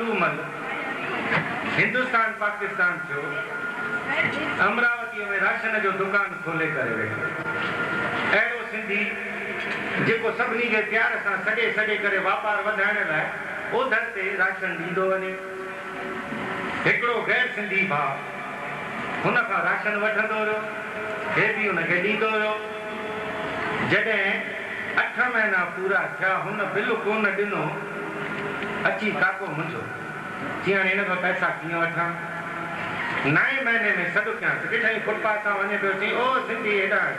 मलूमल हिंदुस्तान पाकिस्तान थियो अमरावती में राशन जो दुकान खोले करे वेठो। अहिड़ो सिंधी जेको सभिनी खे प्यार सां सॾे सॾे करे वापार वधाइण लाइ ओधर ते राशन ॾींदो वञे। हिकिड़ो गैर सिंधी भाउ हुन खां राशन वठंदो हुयो, हे बि हुनखे ॾींदो हुयो। जॾहिं 8 महीना पूरा थिया हुन बिल कोन ॾिनो, अची काको मुंहिंजो चई हाणे हिन खां पैसा कीअं वठां। 9 महीने में सॾु कयांसि, ॾिठई फुटपाथ तां वञे पियो, चई ओ सिंधी हेॾा अच।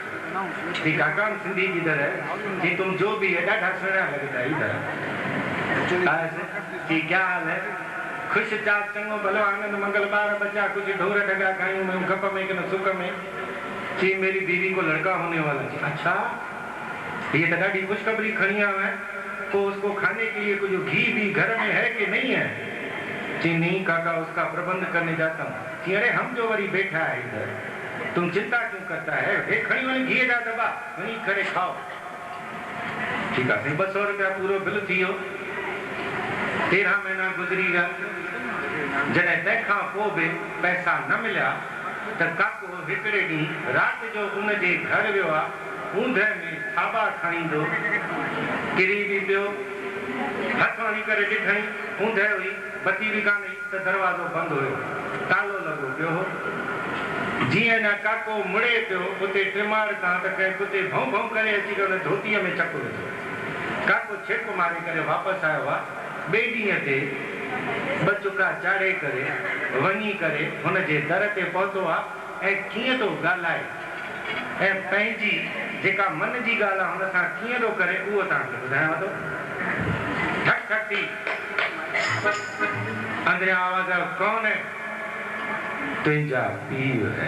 जी काका हम सिंधी किधर है? जी तुम जो भी है ॾाढा सुहिणा लॻंदा इधर। जी क्या हाल है? खुश चाक चङो भलो आनंद मंगल ॿार बच्चा कुछ ढोर ढगा खायूं मैं खप में कि न सुख में। जी मेरी बीवी को लड़का होने वाला। जी अच्छा, ये तो ॾाढी खुशखबरी खड़ी आया है। तो उसको खाने के लिए कुछ घी भी घर में है कि नहीं है? जी नहीं काका उसका प्रबंध करने जाता हूँ। जी अरे हम जो वरी बैठा है इधर, तुम चिंता क्यों करता है? वे खड़ी वही घी जा दबा वही करे खाओ। ठीक है 200 रुपया पूरो बिल थियो। 13 महीना गुजरी विया। जॾहिं तंहिंखां पोइ बि पैसा न मिलिया त काको हिकिड़े ॾींहुं राति जो उनजे घर वियो आहे। ऊंधे में थाबा खणींदो किरी बि पियो। हथ हणी करे ॾिठई ऊंधे हुई, बत्ती बि कान हुई त दरवाज़ो बंदि हुयो, तालो लॻो पियो हो। जीअं न काको मुड़े पियो उते टिमाड़ खां त कंहिं कुते भौं भौं करे अची करे धोतीअ में चक विधो। काको छिक मारे करे वापसि आयो आहे। ॿिए ॾींहं ते 2 चुका चाढ़े करे वञी करे हुनजे दर ते पहुतो आहे ऐं कीअं थो ॻाल्हाए ऐं पंहिंजी जेका मन जी ॻाल्हि आहे हुन सां कीअं थो करे उहो तव्हांखे ॿुधायांव थो। ठक ठक थी अंदरि आवाज़ आयो, कौन है? तुंहिंजा पीउ है।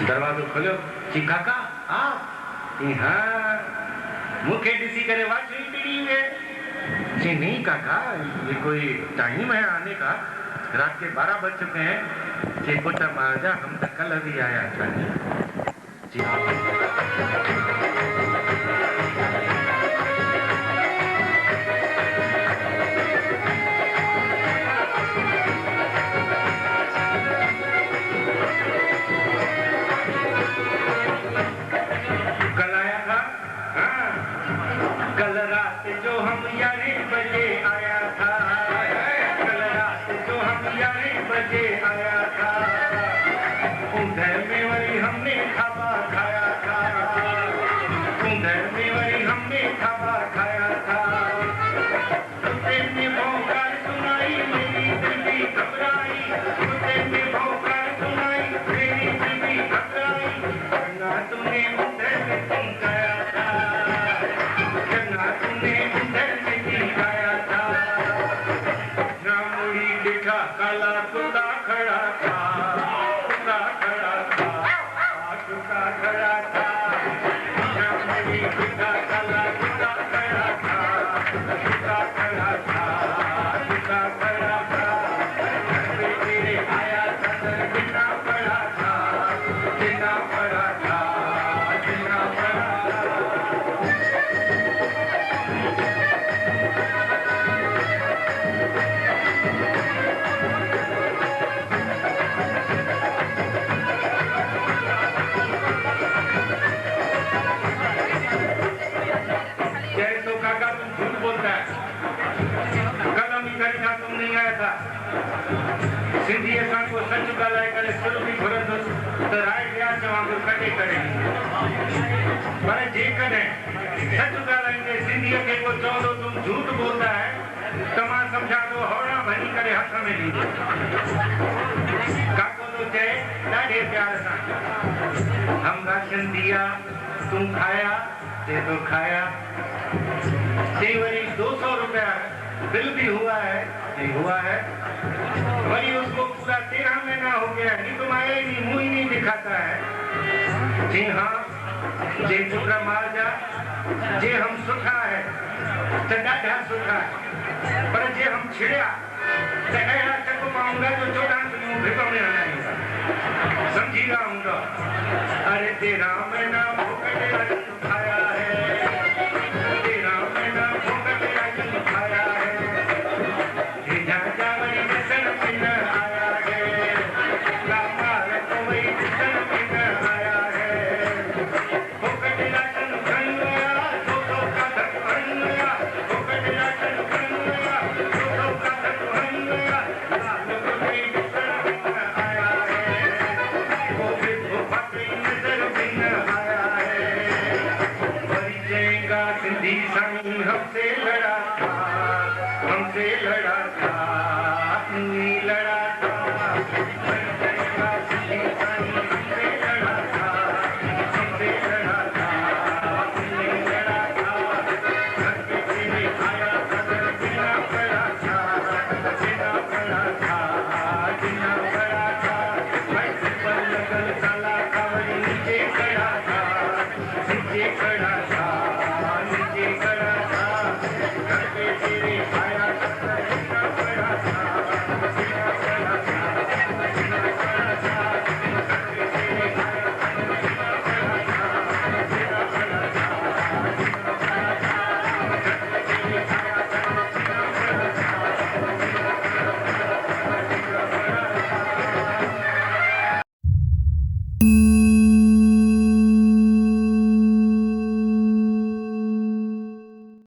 दरवाज़ो खोलियो। जी काका आप? हाँ मूंखे ॾिसी करे वाछड़ी पिड़ी हुए। जी नहीं काका ये कोई टाइम है आने का, रात के 12 बज चुके हैं। जी पुत्र महाराजा हम तो कल भी आया था। जी कल आया था। हाँ कल रात जो हम 11 बजे आया था। कल रात जो हम 11 बजे आया था। ऊंधर में वरी हमने खाबा खाया था। ऊंधर में वरी हमने खाबा खाया था। कुत्ते ने भौंकार सुनाई मेरी दिल भी घबराई। कुत्ते ने भौंकार सुनाई मेरी दिल भी घबराई। ना तूने ऊंधर में तुम गया था, ना तूने ऊंधर में भी गाया था। ना मुड़ी देखा काला कुत्ता खड़ा था। कुत्ता खड़ा था, कुत्ता खड़ा था। ना मुड़ी देखा काला कुत्ता खड़ा था। कुत्ता खड़ा था, कुत्ता खड़ा था। तेरे आया था बिना पड़ा था, बिना पड़ा था, बिना पड़ा था। जय तो काका तुम झूठ बोलता है। कल हम इधर था तुम नहीं आया था। सिंधी असां को सच ॻाल्हाए करे सुर बि घुरंदुसि त राय व्यास वांगुरु कटे करे। पर जेकॾहिं सच ॻाल्हाईंदे सिंधीअ खे को चवंदो तुम झूठ बोलता है त मां सम्झां थो हौड़ा भञी करे हथ में ॾींदो। काको तो चए ॾाढे प्यार सां, हम राशन दिया तुम खाया ते तो खाया। चई वरी 200 रुपया बिल भी हुआ है। जी हुआ है। वरी उसको पूरा 13 महीना हो गया नहीं तुम आया ही नहीं, मुंह ही नहीं दिखाता है। जी हाँ जे पुत्र महाराजा जे हम सुठा है तो ॾाढा सुठा है, पर जे हम छिड़िया तो अहिड़ा चक पाऊंगा जो 14 फिल्मों भिप में हलायूंगा। समझी रहा हूँ। अरे 13 महीना भूख खाया